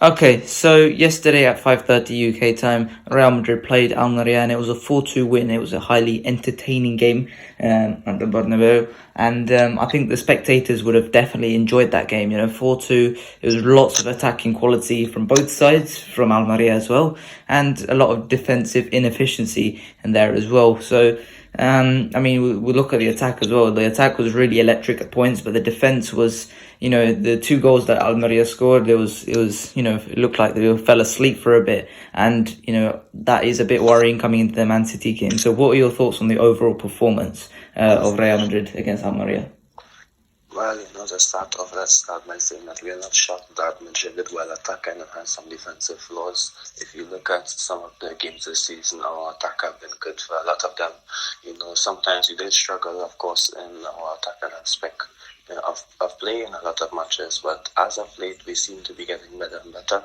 Okay, so yesterday at 5:30 UK time, Real Madrid played Almeria and it was a 4-2 win. It was a highly entertaining game at the Bernabeu, and I think the spectators would have definitely enjoyed that game. 4-2. It was lots of attacking quality from both sides, from Almeria as well, and a lot of defensive inefficiency in there as well. So. We look at the attack as well. The attack was really electric at points, but the defense was, the two goals that Almeria scored. It looked like they fell asleep for a bit, and that is a bit worrying coming into the Man City game. So, what are your thoughts on the overall performance of Real Madrid against Almeria? Well, let's start by saying that we are not shocked that Madrid did well attacking and has some defensive flaws. If you look at some of the games this season, our attack have been good for a lot of them. Sometimes we did struggle, of course, in our attacking aspect of playing a lot of matches, but as of late, we seem to be getting better and better.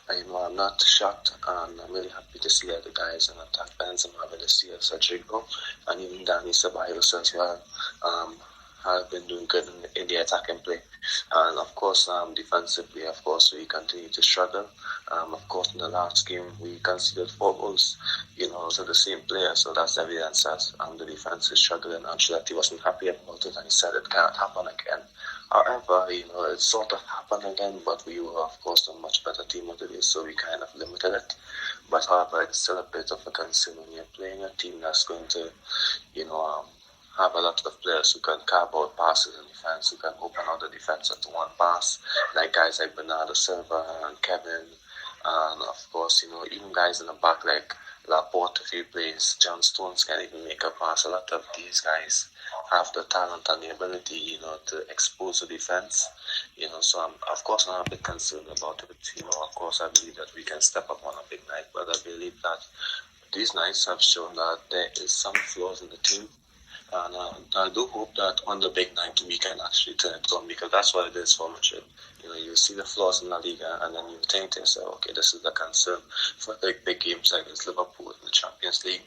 I'm not shocked, and I'm really happy to see the guys in attack. Benzema, Vinicius, Rodrygo, and even Dani, Ceballos as well. Have been doing good in the attacking play, and of course defensively, of course we continue to struggle. Of course in the last game we conceded 4 goals, to the same player, so that's evidence that the defense is struggling. Ancelotti wasn't happy about it and he said it can't happen again. However, it sort of happened again, but we were of course a much better team of the day, so we kind of limited it. But however, it's still a bit of a concern when you're playing a team that's going to have a lot of players who can carve out passes in defense, who can open out the defense at one pass, like guys like Bernardo Silva and Kevin, and of course, even guys in the back like Laporte, if he plays, John Stones can even make a pass. A lot of these guys have the talent and the ability, to expose the defense. So of course I'm a bit concerned about it. Of course I believe that we can step up on a big night, but I believe that these nights have shown that there is some flaws in the team. And I do hope that on the big night we can actually turn it on, because that's what it is for Madrid. You see the flaws in La Liga and then you think to yourself, okay, this is the concern for big games like against Liverpool in the Champions League.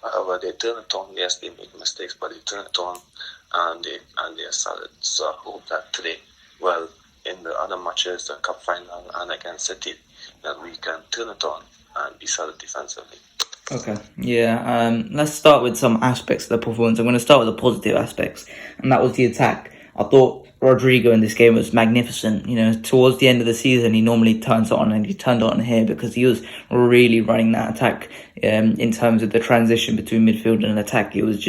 However, they turn it on. Yes, they make mistakes, but they turn it on and they are solid. So I hope that today, in the other matches, the Cup final and against City, that we can turn it on and be solid defensively. Okay, yeah. Let's start with some aspects of the performance. I'm going to start with the positive aspects, and that was the attack. I thought Rodrygo in this game was magnificent. Towards the end of the season, he normally turns it on, and he turned it on here because he was really running that attack. In terms of the transition between midfield and attack, he was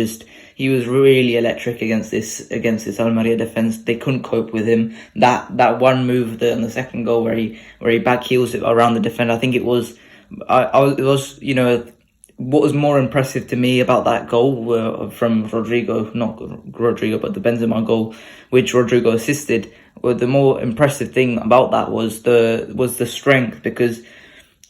really electric against this Almeria defense. They couldn't cope with him. That one move on the second goal where he back heels it around the defender. I think it was. What was more impressive to me about that goal from Rodrygo, not Rodrygo, but the Benzema goal, which Rodrygo assisted. Well, the more impressive thing about that was the strength, because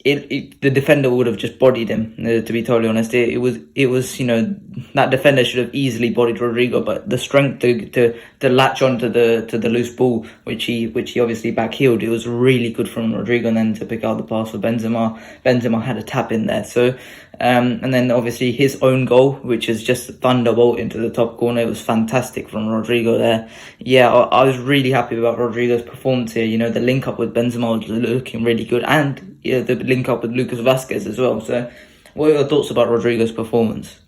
the defender would have just bodied him. To be totally honest, it was that defender should have easily bodied Rodrygo, but the strength to latch onto the loose ball, which he obviously backheeled, it was really good from Rodrygo, and then to pick out the pass for Benzema. Benzema had a tap in there, so. And then obviously his own goal, which is just a thunderbolt into the top corner. It was fantastic from Rodrygo there. Yeah, I was really happy about Rodrygo's performance here. The link up with Benzema was looking really good, and the link up with Lucas Vazquez as well. So, what are your thoughts about Rodrygo's performance?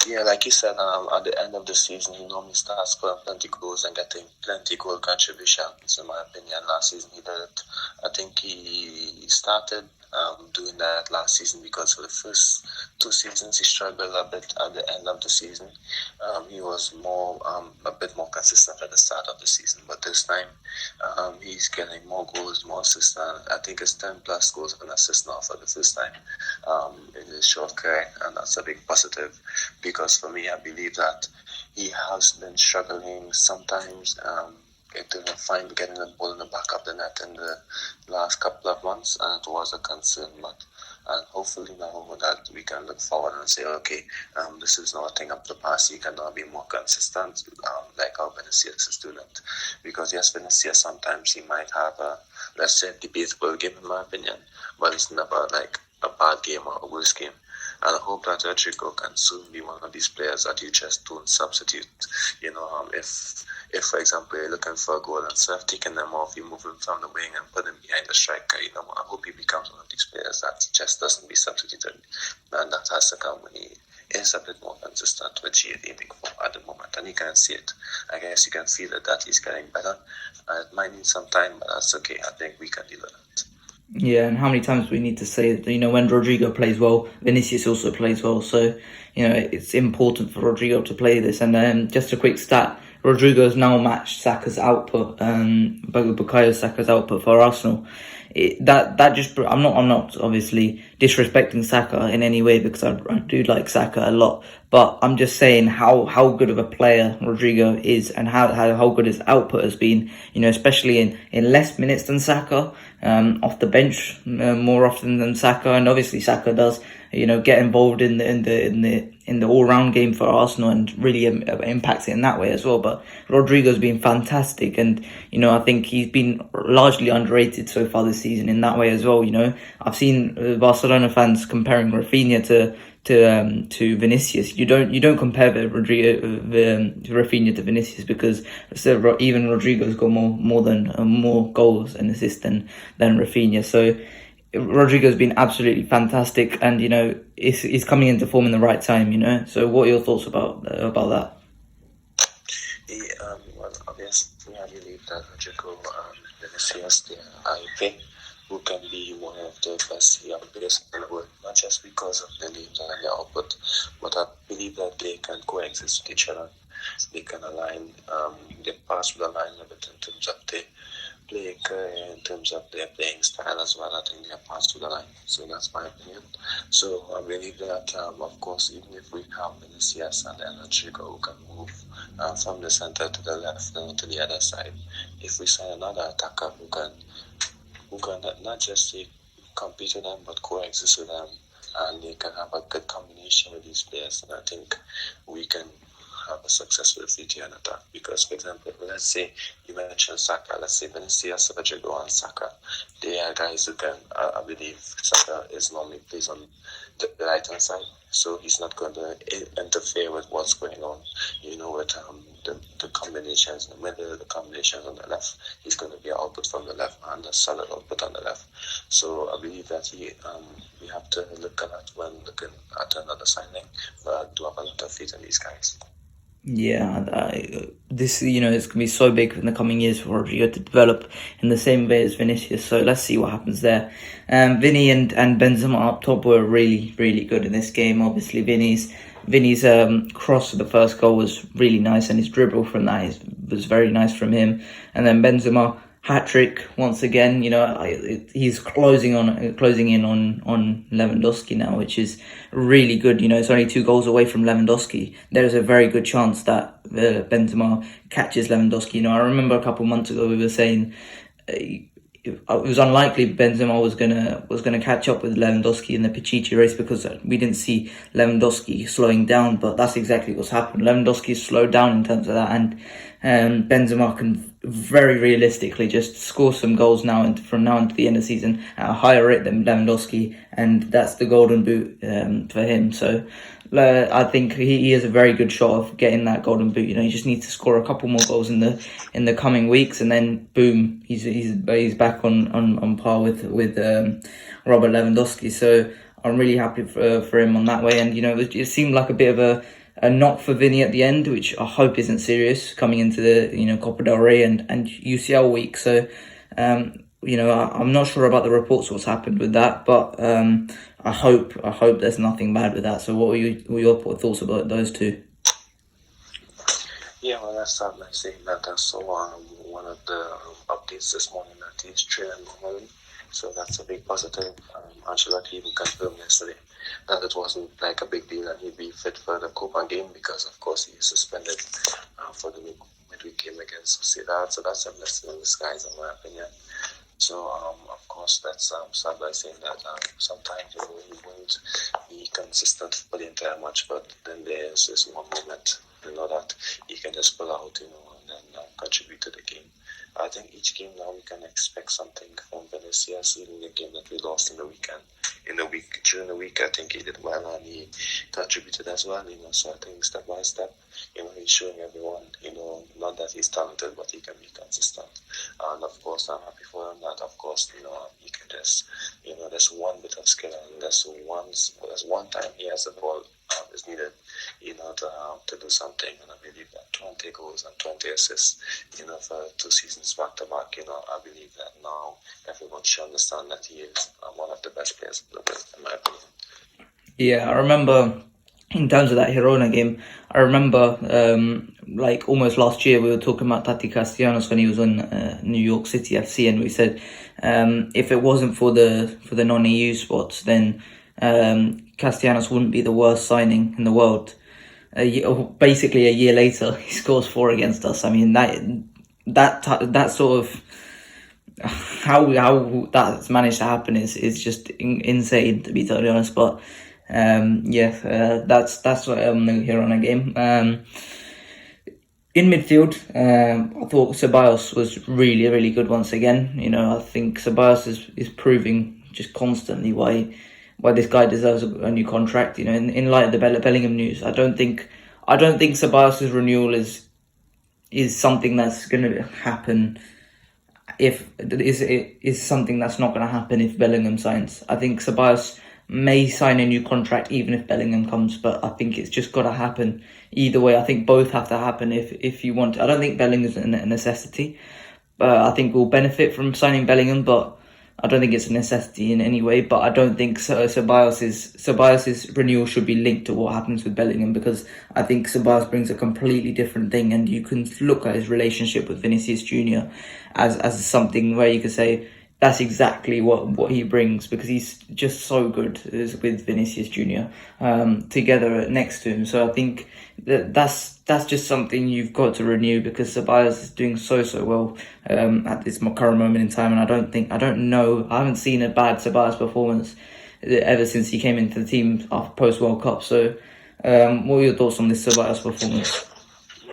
Yeah, like you said, at the end of the season, he normally starts scoring plenty goals and getting plenty goal contributions. In my opinion, last season he did it. I think he started doing that last season because for the first 2 seasons he struggled a bit at the end of the season. He was a bit more consistent at the start of the season, but this time he's getting more goals, more assists. I think it's 10 plus goals and assists now for the first time in his short career, and that's a big positive, because for me I believe that he has been struggling sometimes getting the ball in the back of the net in the last couple of months, and it was a concern. And hopefully now that we can look forward and say, okay, this is now a thing of the past. He can now be more consistent, like how Vinicius is doing it. Because yes, Vinicius sometimes he might have a, let's say, debatable game in my opinion, but it's never like a bad game or a worse game. And I hope that Rodrygo can soon be one of these players that you just don't substitute. If for example you're looking for a goal and instead of taking them off, you move them from the wing and put them behind the striker. I hope he becomes one of these players that just doesn't be substituted, and that has to come when he is a bit more consistent, which he is aiming for at the moment, and you can see it. I guess you can feel it that he's getting better. It might need some time, but that's okay. I think we can deal with it. Yeah, and how many times we need to say that, when Rodrygo plays well, Vinicius also plays well. So, it's important for Rodrygo to play this. And just a quick stat, Rodrygo has now matched Saka's output, Bukayo Saka's output for Arsenal. I'm not obviously disrespecting Saka in any way, because I do like Saka a lot, but I'm just saying how good of a player Rodrygo is, and how good his output has been, especially in less minutes than Saka, off the bench more often than Saka. And obviously Saka does get involved in the all-round game for Arsenal and really impacts it in that way as well. But Rodrygo's been fantastic, and I think he's been largely underrated so far this season in that way as well. I've seen Barcelona fans comparing Rafinha to Vinicius. You don't compare Rafinha to Vinicius, because even Rodrygo's got more goals and assists than Rafinha. So Rodrygo's been absolutely fantastic, and he's coming into form in the right time. So what are your thoughts about that? Well, obviously I believe that Rodrygo Vinicius, they are IP, who can be one of the best young players in the world, not just because of their names and their output, but I believe that they can coexist with each other. They can align, they pass with align a bit in terms of their play career, in terms of their playing style as well. I think they are passed with the line. So that's my opinion. So I believe that, of course, even if we have Vinicius and then Rodrygo who can move from the center to the left and to the other side, if we sign another attacker who can not just compete with them but coexist with them, and they can have a good combination with these players, and I think we can have a successful future in attack. Because, for example, let's say you mentioned Saka, let's say Vinicius, Rodrygo and Saka, they are guys who can, I believe Saka is normally plays on the right hand side, so he's not going to interfere with what's going on, with the combinations in the middle, the combinations on the left. He's going to be output from the left and a solid output on the left. So I believe that we have to look at that when looking at another signing, but I do have a lot of faith in these guys. Yeah, this it's going to be so big in the coming years for Rodrygo to develop in the same way as Vinicius. So let's see what happens there. Vinny and Benzema up top were really, really good in this game. Obviously, Vinny's cross for the first goal was really nice, and his dribble from that was very nice from him. And then Benzema hat-trick once again. He's closing in on Lewandowski now, which is really good. It's only 2 goals away from Lewandowski. There is a very good chance that Benzema catches Lewandowski. I remember a couple months ago we were saying it was unlikely Benzema was gonna catch up with Lewandowski in the Pichichi race, because we didn't see Lewandowski slowing down, but that's exactly what's happened. Lewandowski slowed down in terms of that, and Benzema can very realistically just score some goals from now into the end of the season at a higher rate than Lewandowski, and that's the golden boot for him. So I think he has a very good shot of getting that golden boot. He just needs to score a couple more goals in the coming weeks, and then boom, he's back on par with Robert Lewandowski. So I'm really happy for him on that way. And it seemed like a bit of a knock for Vinny at the end, which I hope isn't serious coming into the Copa del Rey and UCL week. So I'm not sure about the reports what's happened with that, but I hope there's nothing bad with that. So what were your thoughts about those two? Yeah, well, let's start by saying that I saw one of the updates this morning that he's training normally, so that's a big positive. Ancelotti even confirmed yesterday that it wasn't like a big deal and he'd be fit for the Copa game, because of course he is suspended for the midweek game against Sociedad. So that's a blessing in disguise, in my opinion. So of course let's start by saying that sometimes he won't be consistent for the entire match, but then there's this one moment that he can just pull out, and then contribute to the game. I think each game now we can expect something from Vinicius, even the game that we lost in the weekend. During the week, I think he did well and he contributed as well, so I think step by step, he's showing everyone, not that he's talented, but he can be consistent. And of course, I'm happy for him that, of course, he can just, there's one bit of skill and there's one time he has the ball is needed, to do something. And I believe that 20 goals and 20 assists, for 2 seasons back to back, I believe that now everyone should understand that he is one of the best players in the world, in my opinion. Yeah, I remember in terms of that Girona game, I remember almost last year we were talking about Tati Castellanos when he was on New York City FC, and we said if it wasn't for the non-EU spots, then Castellanos wouldn't be the worst signing in the world. Basically a year later, he scores 4 against us. I mean, that sort of how that's managed to happen is just insane, to be totally honest. But that's what I'm here on a game. In midfield, I thought Ceballos was really, really good once again. I think Ceballos is proving just constantly why this guy deserves a new contract. In light of the Bellingham news, I don't think Ceballos' renewal is something that's going to happen. Is something that's not going to happen if Bellingham signs. I think Ceballos may sign a new contract even if Bellingham comes, but I think it's just got to happen either way. I think both have to happen if you want to. I don't think Bellingham's a necessity. I think we'll benefit from signing Bellingham, but I don't think it's a necessity in any way. But I don't think Ceballos' renewal should be linked to what happens with Bellingham, because I think Ceballos brings a completely different thing, and you can look at his relationship with Vinicius Junior as something where you could say that's exactly what he brings, because he's just so good with Vinicius Junior together next to him. So I think that's just something you've got to renew, because Ceballos is doing so well at this current moment in time, and I haven't seen a bad Ceballos performance ever since he came into the team after post World Cup. So what are your thoughts on this Ceballos performance?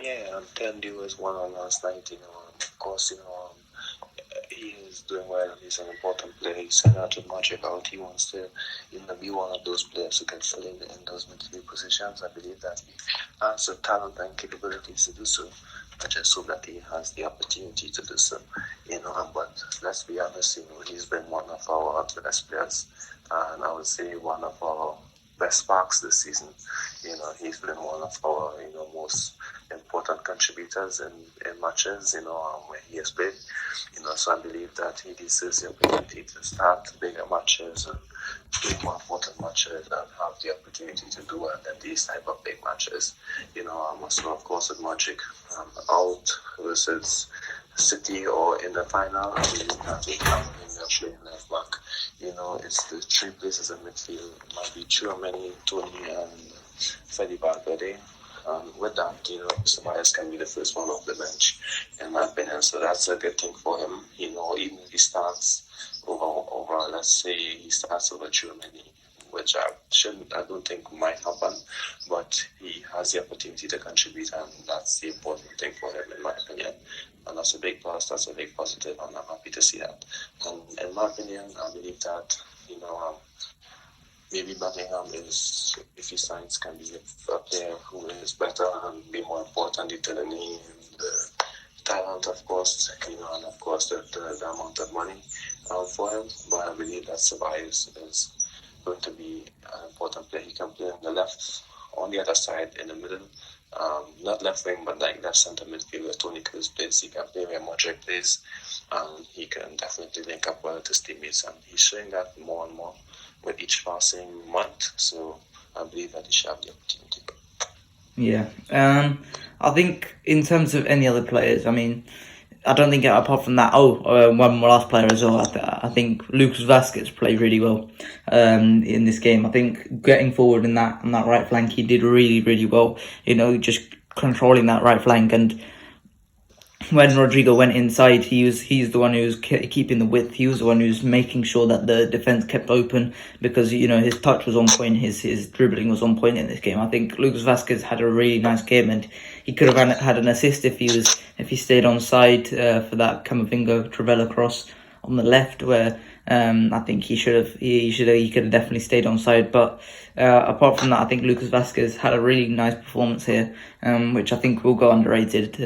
Yeah, 10 was one on last night. Of course, he is doing well. He's an important player. He sent out to Magic out. He wants to be one of those players who can fill in those midfield positions. I believe that he has the talent and capabilities to do so. I just hope that he has the opportunity to do so. But let's be honest, he's been one of our best players, and I would say one of our best sparks this season. He's been one of our most important contributors in matches where he has played. So I believe that he deserves the opportunity to start bigger matches and play more important matches and have the opportunity to do well in these type of big matches. So of course with Magic out versus City or in the final, I believe that we have playing left back. It's the 3 places in midfield. It might be Tchouaméni, Tony, and Fede Valverde. With that, Ceballos can be the first one off the bench, in my opinion. So that's a good thing for him. Even if he starts over, let's say he starts over Tchouaméni, which I don't think might happen, but he has the opportunity to contribute, and that's the important thing for him, in my opinion. And that's a big plus, that's a big positive, and I'm happy to see that. And in my opinion, I believe that, maybe Bellingham is, if he signs, can be a player who is better and be more important due to the name, the talent, of course, and of course the amount of money for him. But I believe that Ceballos is going to be an important player. He can play on the left, on the other side, in the middle. Not left wing, but like left centre midfield where Toni Kroos plays. He can play where Modric plays, and he can definitely link up well with his teammates. And he's showing that more and more with each passing month. So I believe that he should have the opportunity. Yeah, I think in terms of any other players, I mean, I don't think apart from that. One last player as well. I think Lucas Vazquez played really well in this game. I think getting forward on that right flank, he did really, really well. Just controlling that right flank, and when Rodrygo went inside, he's the one who was keeping the width. He was the one who was making sure that the defense kept open, because his touch was on point, his dribbling was on point in this game. I think Lucas Vazquez had a really nice game, and he could have had an assist if he stayed on side for that Camavinga Travella cross on the left, where I think he could have definitely stayed on side. But apart from that, I think Lucas Vazquez had a really nice performance here, which I think will go underrated.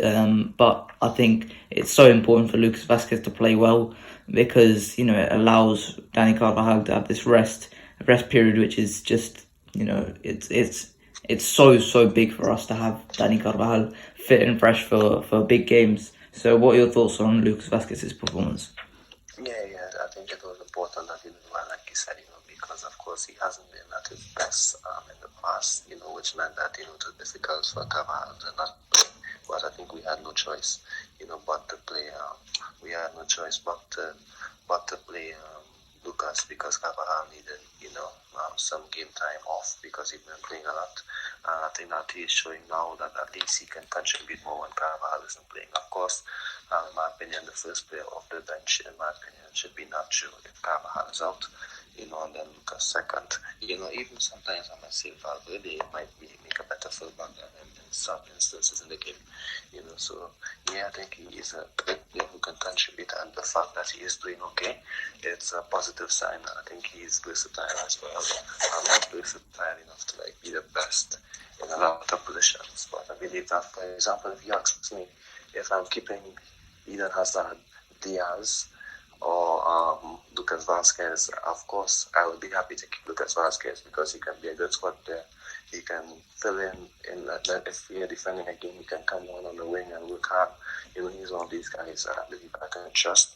But I think it's so important for Lucas Vazquez to play well, because it allows Dani Carvajal to have this rest period, which is just it's so big for us to have Dani Carvajal fit and fresh for big games. So what are your thoughts on Lucas Vazquez's performance? Yeah, I think it was important that he did well, like you said, because of course he hasn't been at his best in the past, which meant that, it was difficult for Carvajal to not play. But I think we had no choice, but to play, we had no choice but to play Lucas, because Carvajal needed, some game time off, because he'd been playing a lot. And I think that he's showing now that at least he can contribute more when Carvajal isn't playing. Of course, in my opinion, the first player off the bench, in my opinion, should be Nacho if Carvajal is out, and then Lucas second. Even sometimes I might say Valverde might make a better fullback than him in some instances in the game. So yeah, I think he is a great player who can contribute, and the fact that he is doing okay, it's a positive sign. I think he's versatile as well. I'm not versatile enough to be the best in a lot of positions, but I believe that, for example, if you ask me if I'm keeping Eden Hazard, Diaz, or Lucas Vazquez, of course I would be happy to keep Lucas Vazquez, because he can be a good squad player. He can fill in if we are defending a game, he can come on the wing and work hard. He's one of these guys that I believe I can trust,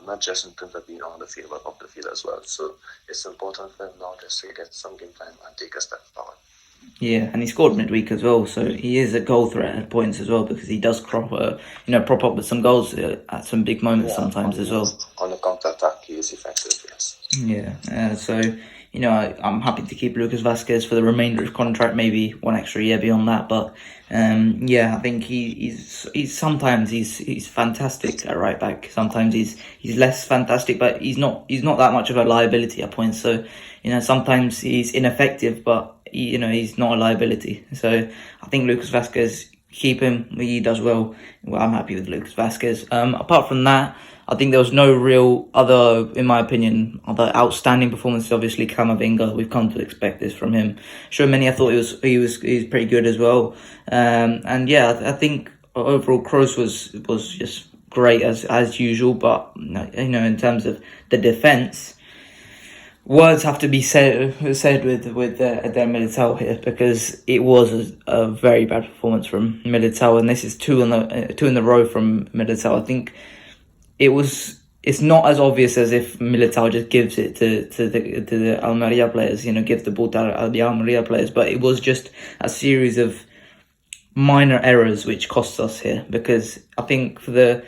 not just in terms of being on the field, but off the field as well. So it's important for him now just to get some game time and take a step forward. Yeah, and he scored midweek as well, so he is a goal threat at points as well, because he does prop up with some goals at some big moments sometimes as well. On the counter-attack, he is effective, yes. Yeah, so I'm happy to keep Lucas Vazquez for the remainder of his contract, maybe one extra year beyond that. But I think he's sometimes he's fantastic at right back. Sometimes he's less fantastic, but he's not that much of a liability at points. So sometimes he's ineffective, but he's not a liability. So I think Lucas Vazquez, keep him. He does well. I'm happy with Lucas Vazquez. Apart from that, I think there was no real other, in my opinion, other outstanding performances. Obviously, Camavinga, we've come to expect this from him. Tchouaméni, I thought he was pretty good as well. I think overall Kroos was just great as usual. But in terms of the defense, words have to be said with Eder Militao here, because it was a very bad performance from Militao, and this is two in the row from Militao. I think it's not as obvious as if Militao just gives it to the Almeria players, give the ball to the Almeria players, but it was just a series of minor errors which cost us here, because I think for the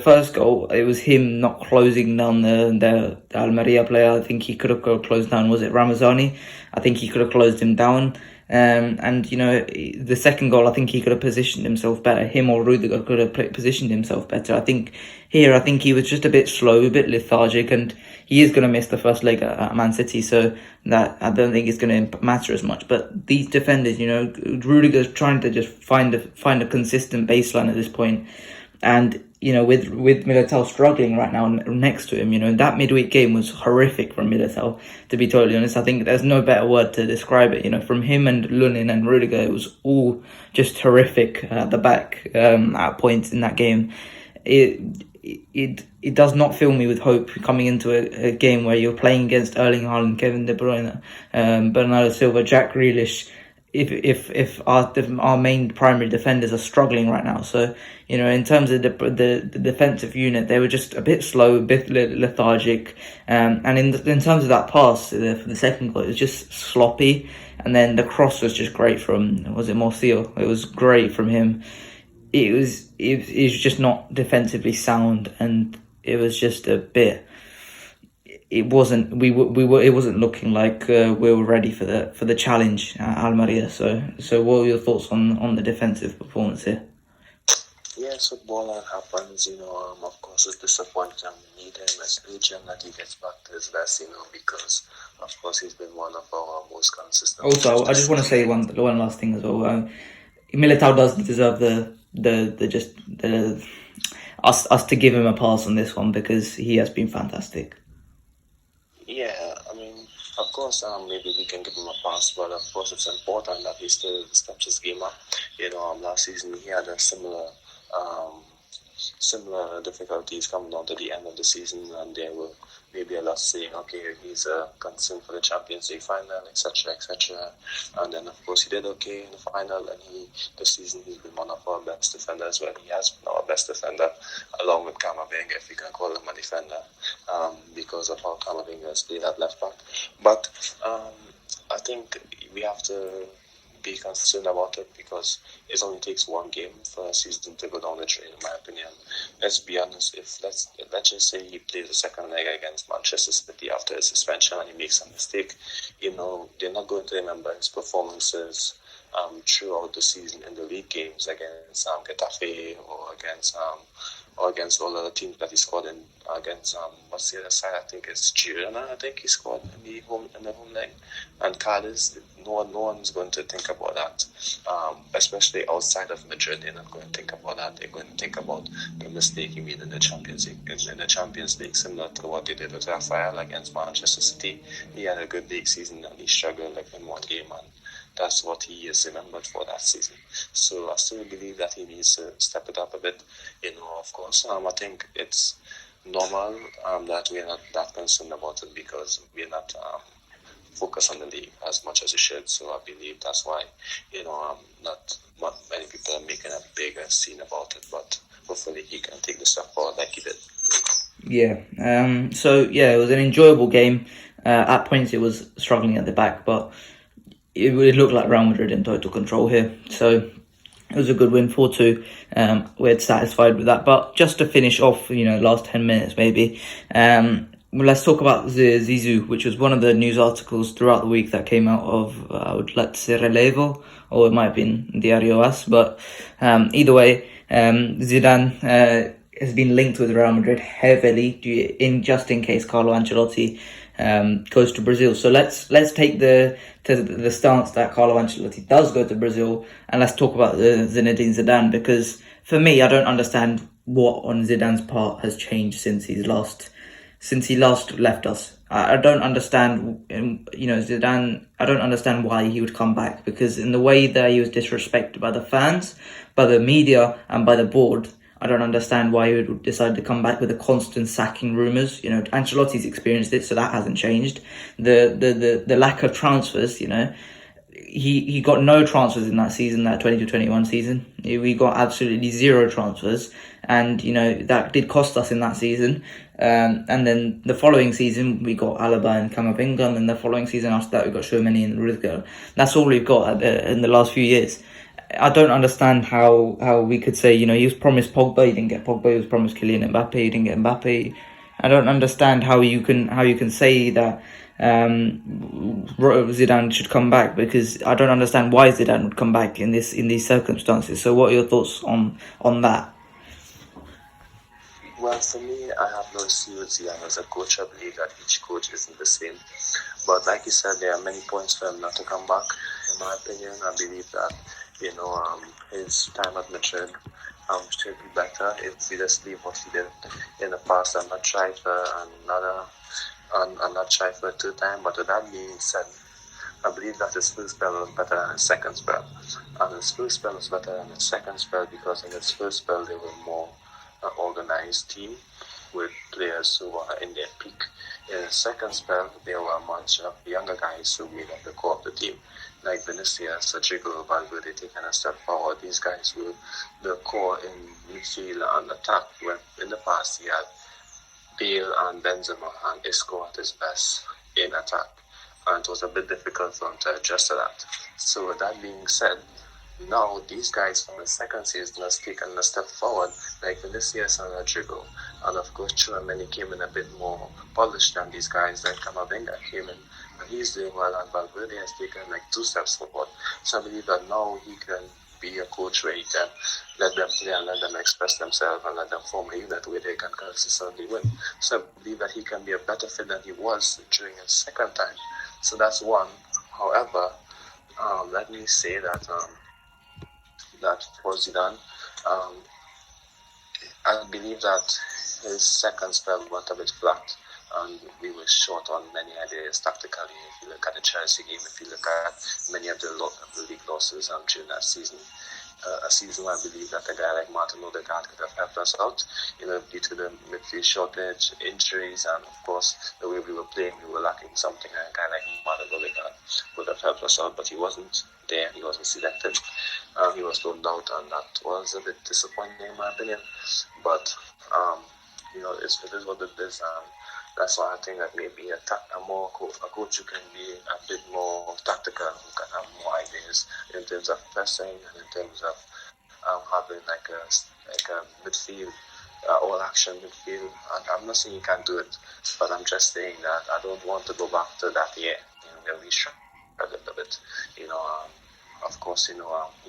first goal, it was him not closing down the Almeria player. I think he could have closed down, was it Ramazani? I think he could have closed him down. The second goal, I think he could have positioned himself better. Him or Rudiger could have positioned himself better. I think he was just a bit slow, a bit lethargic, and he is going to miss the first leg at Man City, so that I don't think it's going to matter as much. But these defenders, Rudiger's trying to just find a consistent baseline at this point. And, with Militao struggling right now next to him, that midweek game was horrific from Militao, to be totally honest. I think there's no better word to describe it. From him and Lunin and Rudiger, it was all just horrific at the back at points in that game. It does not fill me with hope coming into a game where you're playing against Erling Haaland, Kevin De Bruyne, Bernardo Silva, Jack Grealish, if our main primary defenders are struggling right now. So in terms of the defensive unit, they were just a bit slow, a bit lethargic, and in terms of that pass for the second goal, it was just sloppy, and then the cross was just great from, was it Morcio? It was great from him. It was just not defensively sound, and it was just a bit. It wasn't looking like we were ready for the challenge at Almeria. So what were your thoughts on the defensive performance here? Yeah, it's football and happens, of course it's disappointing. We need him. It's urgent that he gets back to his best, because of course he's been one of our most consistent. Also, I just want to say one last thing as well. Militao does deserve us to give him a pass on this one because he has been fantastic. Yeah, I mean, of course, maybe we can give him a pass, but of course it's important that he still steps his game up. Last season he had a similar difficulties coming down to the end of the season, and there were maybe a lot saying, okay, he's concerned for the Champions League final, etc., etc. And then, of course, he did okay in the final, and this season he's been one of our best defenders. Well, he has been our best defender, along with Camavinga, if you can call him a defender, because of how Camavinga has played at left back. But I think we have to be concerned about it because it only takes one game for a season to go down the drain, in my opinion. Let's be honest, let's just say he plays the second leg against Manchester City after his suspension and he makes a mistake, they're not going to remember his performances throughout the season in the league games against Getafe or against all other teams that he scored in against what's the other side? I think it's Girona. I think he scored in the home leg, and Cadiz. No one's going to think about that, especially outside of Madrid. They're not going to think about that. They're going to think about the mistake he made in the Champions League, similar to what they did with Rafael against Manchester City. He had a good league season and he struggled in one game, and that's what he is remembered for that season. So I still believe that he needs to step it up a bit. Of course, I think it's normal that we're not that concerned about it because we're not focused on the league as much as we should. So I believe that's why, not many people are making a bigger scene about it, but hopefully he can take the step forward like he did. Yeah. So it was an enjoyable game. At points it was struggling at the back, but it looked like Real Madrid in total control here. So it was a good win, 4-2. We're satisfied with that. But just to finish off, last 10 minutes maybe, let's talk about Zizou, which was one of the news articles throughout the week that came out of, let's say, Relevo, or it might have been Diario AS. But either way, Zidane has been linked with Real Madrid heavily, in case Carlo Ancelotti goes to Brazil. So let's take the stance that Carlo Ancelotti does go to Brazil, and let's talk about Zinedine Zidane, because for me, I don't understand what on Zidane's part has changed since he last left us. I don't understand, Zidane. I don't understand why he would come back, because in the way that he was disrespected by the fans, by the media, and by the board, I don't understand why he would decide to come back with the constant sacking rumours. Ancelotti's experienced it, so that hasn't changed. The lack of transfers, he got no transfers in that season, that 2020-21 season. We got absolutely zero transfers, and that did cost us in that season. And then the following season we got Alaba and Camavinga, and then the following season after that we got Tchouaméni and Rodrygo. That's all we've got in the last few years. I don't understand how we could say, he was promised Pogba, he didn't get Pogba. He was promised Kylian Mbappe, he didn't get Mbappe. I don't understand how you can say that Zidane should come back, because I don't understand why Zidane would come back in these circumstances. So what are your thoughts on that? Well, for me, I have no issue with Zidane as a coach. I believe that each coach isn't the same. But like you said, there are many points for him not to come back. In my opinion, I believe that his time at Madrid should be better if he just leave what he did in the past and not try for a third time. But with that being said, I believe that his first spell was better than his second spell. And his first spell was better than his second spell because in his first spell they were more organized team with players who were in their peak. In his second spell, there were a bunch of younger guys who made up the core of the team, like Vinicius, Rodrygo, Valverde taking a step forward. These guys were the core in midfield and attack, when in the past he had Bale and Benzema and Isco at his best in attack. And it was a bit difficult for him to adjust to that. So with that being said, now these guys from the second season has taken a step forward, like Vinicius and Rodrygo. And of course, Tchouaméni came in a bit more polished than these guys, like Camavinga came in. And he's doing well, and Valverde has taken like 2 steps forward. So I believe that now he can be a coach where he can let them play and let them express themselves and let them form a unit where they can consistently win. So I believe that he can be a better fit than he was during his second time. So that's one. However, let me say that that for Zidane, I believe that his second spell went a bit flat, and we were short on many ideas tactically. If you look at the Chelsea game, if you look at many of the league losses during that season, a season where I believe that a guy like Martin Odegaard could have helped us out, due to the midfield shortage, injuries, and of course the way we were playing, we were lacking something. And a guy like Martin Odegaard would have helped us out, but he wasn't there. He wasn't selected. He was thrown out, and that was a bit disappointing in my opinion. But it is what it is. That's why I think that maybe a coach who can be a bit more tactical, who can have more ideas in terms of pressing and in terms of having like a midfield, all action midfield. And I'm not saying he can't do it, but I'm just saying that I don't want to go back to that year where we struggled a bit. Of course, he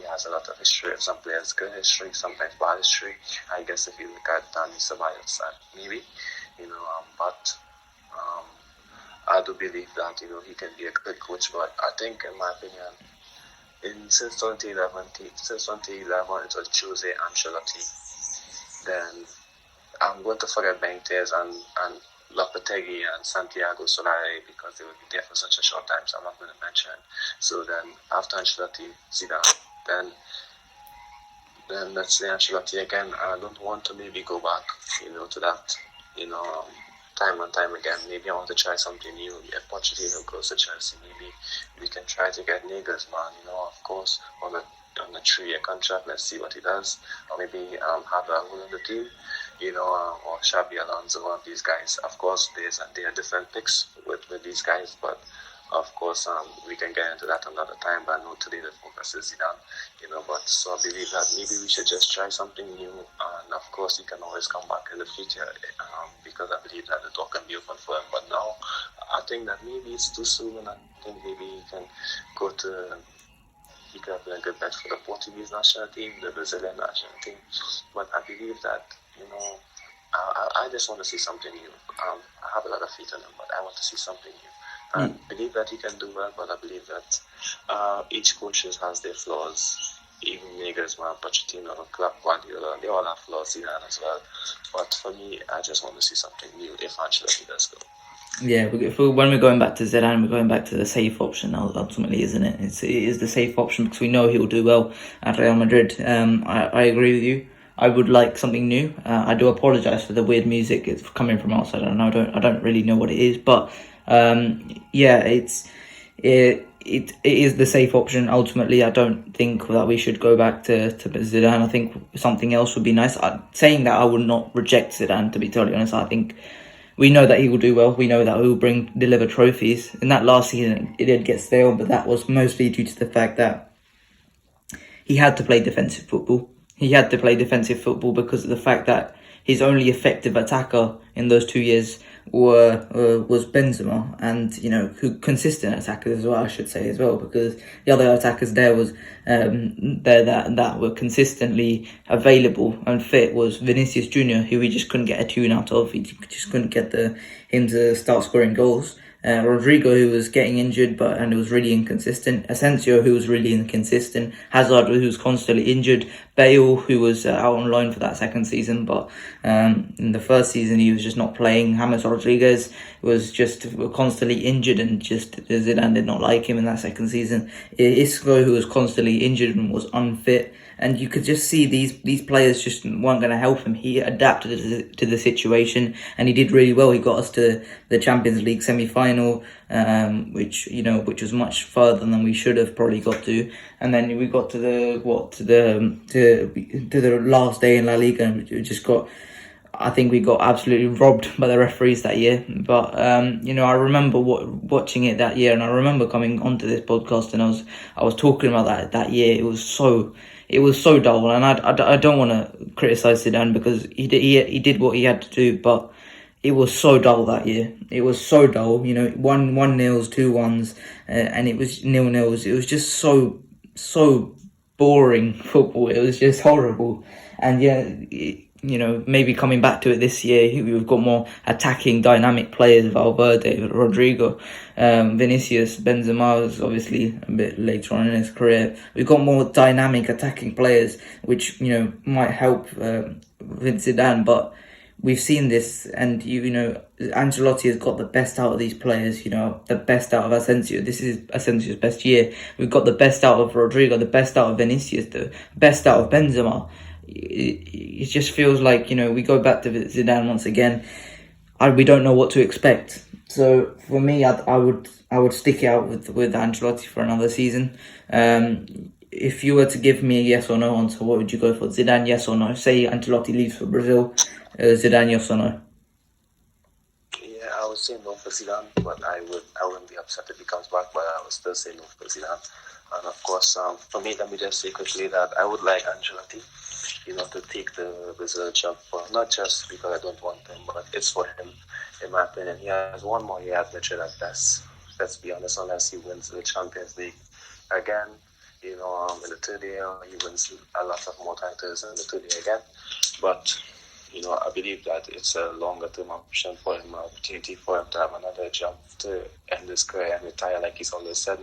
has a lot of history. Some players good history, sometimes bad history. I guess if you look at Dani, Ceballos, maybe, but I do believe that he can be a good coach. But I think, in my opinion, since 2011, it was Jose Ancelotti. Then I'm going to forget Benitez and Lopetegui and Santiago Solari because they will be there for such a short time, so I'm not going to mention. So then after Ancelotti, Zidane, then let's say Ancelotti again. I don't want to maybe go back, to that, time and time again. Maybe I want to try something new. If Pochettino goes to Chelsea, maybe we can try to get Nagelsmann, of course, on a 3-year contract. Let's see what he does. Or maybe have a role in the team, or Xabi Alonso, one of these guys. Of course, there are different picks with these guys, but of course, we can get into that another time. But I know today the focus is Zidane, But so I believe that maybe we should just try something new, and of course, he can always come back in the future because I believe that the door can be open for him. But now, I think that maybe it's too soon, and I think maybe he can go to. He could have been a good bet for the Portuguese national team, the Brazilian national team. But I believe that, I just want to see something new. I have a lot of faith in him, but I want to see something new. I believe that he can do well, but I believe that each coach has their flaws. Even Nagelsmann, Pochettino, Klopp, Guardiola, they all have flaws, Zidane as well. But for me, I just want to see something new if Ancelotti does go. Yeah, when we're going back to Zidane, we're going back to the safe option ultimately, isn't it? It is the safe option because we know he'll do well at Real Madrid. I agree with you. I would like something new. I do apologise for the weird music. It's coming from outside. I don't really know what it is, but it is the safe option. Ultimately, I don't think that we should go back to Zidane. I think something else would be nice. Saying that, I would not reject Zidane, to be totally honest. I think we know that he will do well. We know that he will deliver trophies. In that last season, it did get stale, but that was mostly due to the fact that he had to play defensive football. He had to play defensive football because of the fact that his only effective attacker in those 2 years was Benzema, and who consistent attackers as well, I should say as well, because the other attackers there was that were consistently available and fit was Vinicius Junior, who we just couldn't get a tune out of. He just couldn't get him to start scoring goals. Rodrygo, who was getting injured and was really inconsistent. Asensio, who was really inconsistent. Hazard, who was constantly injured. Bale, who was out on loan for that second season, but in the first season he was just not playing. James Rodriguez was just constantly injured, and just Zidane did not like him in that second season. Isco, who was constantly injured and was unfit. And you could just see these players just weren't going to help him. He adapted to the situation, and he did really well. He got us to the Champions League semi-final, which was much further than we should have probably got to. And then we got to the last day in La Liga, and I think we got absolutely robbed by the referees that year. But I remember watching it that year, and I remember coming onto this podcast, and I was talking about that year. It was so dull, and I don't want to criticize Zidane because he did what he had to do, but it was so dull that year. It was so dull, 1-0s, 2-1s, and it was 0-0s. It was just so boring football. It was just horrible. And yeah, you know, maybe coming back to it this year, we've got more attacking, dynamic players: Valverde, Rodrygo, Vinicius, Benzema is obviously a bit later on in his career. We've got more dynamic attacking players, which, you know, might help with Zidane, but we've seen this, and you know, Ancelotti has got the best out of these players. You know, the best out of Asensio. This is Asensio's best year. We've got the best out of Rodrygo, the best out of Vinicius, the best out of Benzema. It just feels like, you know, we go back to Zidane once again. We don't know what to expect. So for me, I would stick it out with Ancelotti for another season. If you were to give me a yes or no answer, what would you go for? Zidane, yes or no? Say Ancelotti leaves for Brazil. Zidane, yes or no? Yeah, I would say no for Zidane, but I wouldn't be upset if he comes back, but I would still say no for Zidane. And of course, for me, let me just say quickly that I would like Ancelotti, you know, to take the Brazil job, for not just because I don't want him, but it's for him, in my opinion. He has one more year at Madrid at best. Let's be honest, unless he wins the Champions League again, you know, in the third year, he wins a lot of more titles in the third year again. But, you know, I believe that it's a longer term option for him, an opportunity for him to have another job to end his career and retire, like he's always said.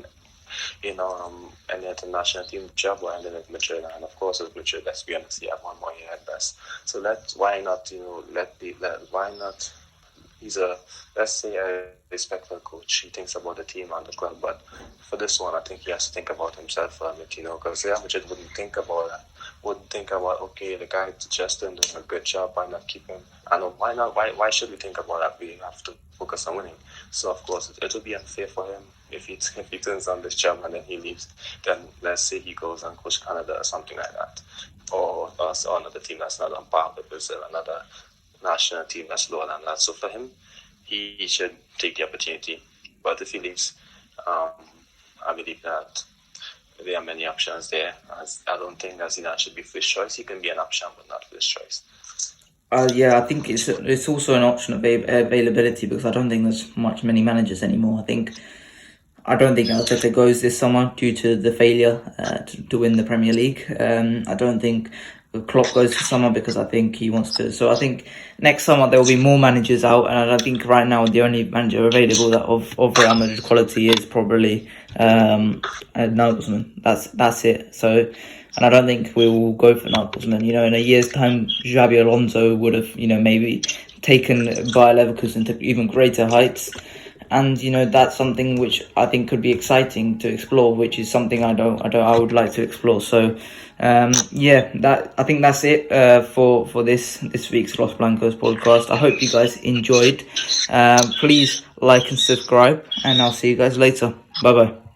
You know, an international team job or ending at Madrid, and of course with Madrid, let's be honest, he have one more year at best. So why not, you know, why not? He's let's say a respectful coach. He thinks about the team and the club, but for this one, I think he has to think about himself for a minute, you know, because Real Madrid wouldn't think about that. Wouldn't think about, okay, the guy just doing a good job, why not keep him? I know, why not? Why should we think about that? We have to focus on winning. So of course, it will be unfair for him if he turns on this job and then he leaves. Then let's say he goes and coach Canada or something like that, or another team that's not on par with Brazil, another national team that's lower than that. So for him, he should take the opportunity. But if he leaves, I believe that there are many options there. I don't think that Zidane should be first choice. He can be an option, but not first choice. Yeah, I think it's also an option of availability, because I don't think there's many managers anymore. I don't think Arteta goes this summer due to the failure to win the Premier League. I don't think Klopp goes this summer because I think he wants to. So I think next summer there will be more managers out, and I think right now the only manager available that of Real Madrid quality is probably Nagelsmann. That's it. So, and I don't think we will go for Nagelsmann. You know, in a year's time, Xabi Alonso would have, you know, maybe taken Bayer Leverkusen to even greater heights. And, you know, that's something which I think could be exciting to explore, which is something I would like to explore. So, yeah, I think that's it for this week's Los Blancos podcast. I hope you guys enjoyed. Please like and subscribe, and I'll see you guys later. Bye bye.